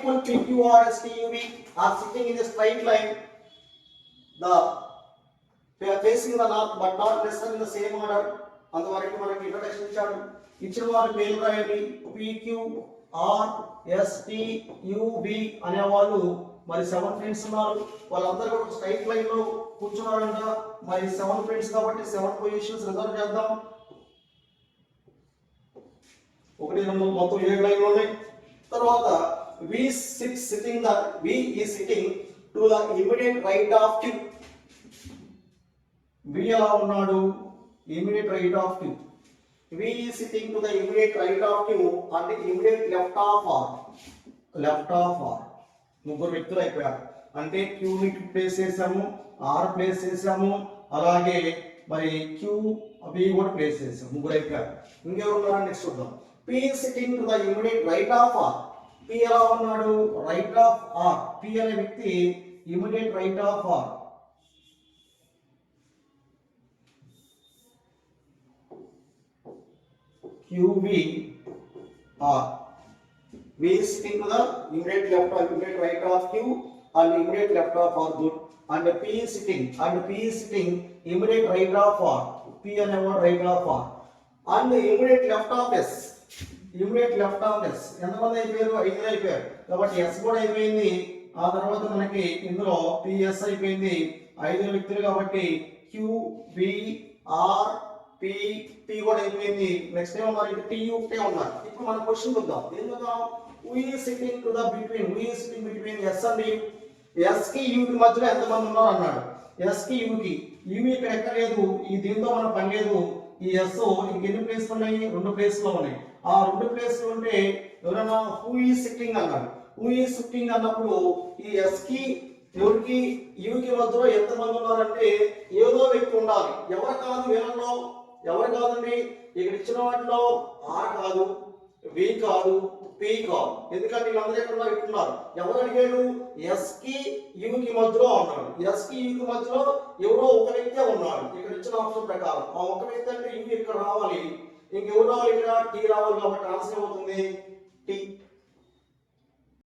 people PQ or STUV are sitting in a straight line, they are facing the north but not necessarily in the same order. అంతవరకు మనకి introduction ఇచ్చాడు. ఇచ్చిన వారి పేరు రాయండి. PQ R S T U V అనేవాళ్ళు మరి 7 friends ఉన్నారు. వాళ్ళందరూ కూడా స్ట్రైట్ లైన్ లో కూర్చున్నారంట. మరి 7 ఫ్రెండ్స్ కాబట్టి 7 పొజిషన్స్ రిజర్వ్ చేద్దాం. 1 2 మొత్తం 7 లైన్లు ఉన్నాయి. తర్వాత V is sitting to the immediate right of Q. V ఎలా ఉన్నాడు? Immediate right of Q. V is sitting to the immediate right of Q and the immediate left of R. Left of R. ముగ్గురు వ్యక్తులు అయిపోయారు. అంటే Q ని place చేసాము, R place చేసాము, అలాగే మరి Q V కూడా ప్లేస్ చేసాము. ముగ్గురు అయిపోయారు. ఇంకెవరు ఉన్నారని నెక్స్ట్ చూద్దాం. P is sitting to the immediate right of R. P ఎలా ఉన్నాడు? Right of R. P అనే వ్యక్తి immediate right of R. QV R. V is sitting to the immediate left or immediate right of Q and immediate left of R. Good. And P is sitting immediate right of R. P and right of R. And immediate left of S. Immediate left of S. ఎంతమంది అయిపోయారు? 5 అయిపోయారు. కాబట్టి S కూడా అయిపోయింది. ఆ తర్వాత మనకి ఇందులో PS అయిపోయింది. 5 వ్యక్తులు కాబట్టి Q V R P కూడా అయిపోయింది. నెక్స్ట్ ఏమన్నారు? ఇక్కడ T ఒకటే ఉన్నారు. ఇప్పుడు మనం క్వశ్చన్ చూద్దాం. ఏం చూద్దాం? Who is sitting between S and U? S కి U కి మధ్యలో ఎంతమంది ఉన్నారు అన్నాడు. S కి U కి. U ఇక్కడ ఎక్కలేదు. ఈ దీంతో మనం పని లేదు. ఈ S ఇంకెన్ని ప్లేస్లు ఉన్నాయి? 2 ప్లేస్లు ఉన్నాయి. ఆ 2 ప్లేస్లు ఉంటే ఎవరైనా who is sitting అన్నాడు. Who is sitting అన్నప్పుడు ఈ S కి ఎవరికి U కి మధ్యలో ఎంతమంది ఉన్నారంటే ఏదో వ్యక్తి ఉండాలి. ఎవరు కాదు వీళ్ళలో? ఎవరు కాదండి? ఇక్కడ ఇచ్చిన వాటిలో R కాదు, V కాదు, P కాదు. ఎందుకంటే వీళ్ళందరూ ఎక్కడ ఉన్నారు? ఇట్టున్నారు. ఎవరు అడిగాడు? S కి U కి మధ్యలో ఉన్నాడు. S కి U కి మధ్యలో ఎవరో ఒక వ్యక్తే ఉన్నాడు. ఇక్కడ ఇచ్చిన ఆప్షన్ ప్రకారం ఆ ఒక వ్యక్తి అంటే U ఇక్కడ రావాలి. ఇంకెవరు రావాలి? ఇక్కడ T రావాలి. కాబట్టి ఆన్సర్ అవుతుంది T.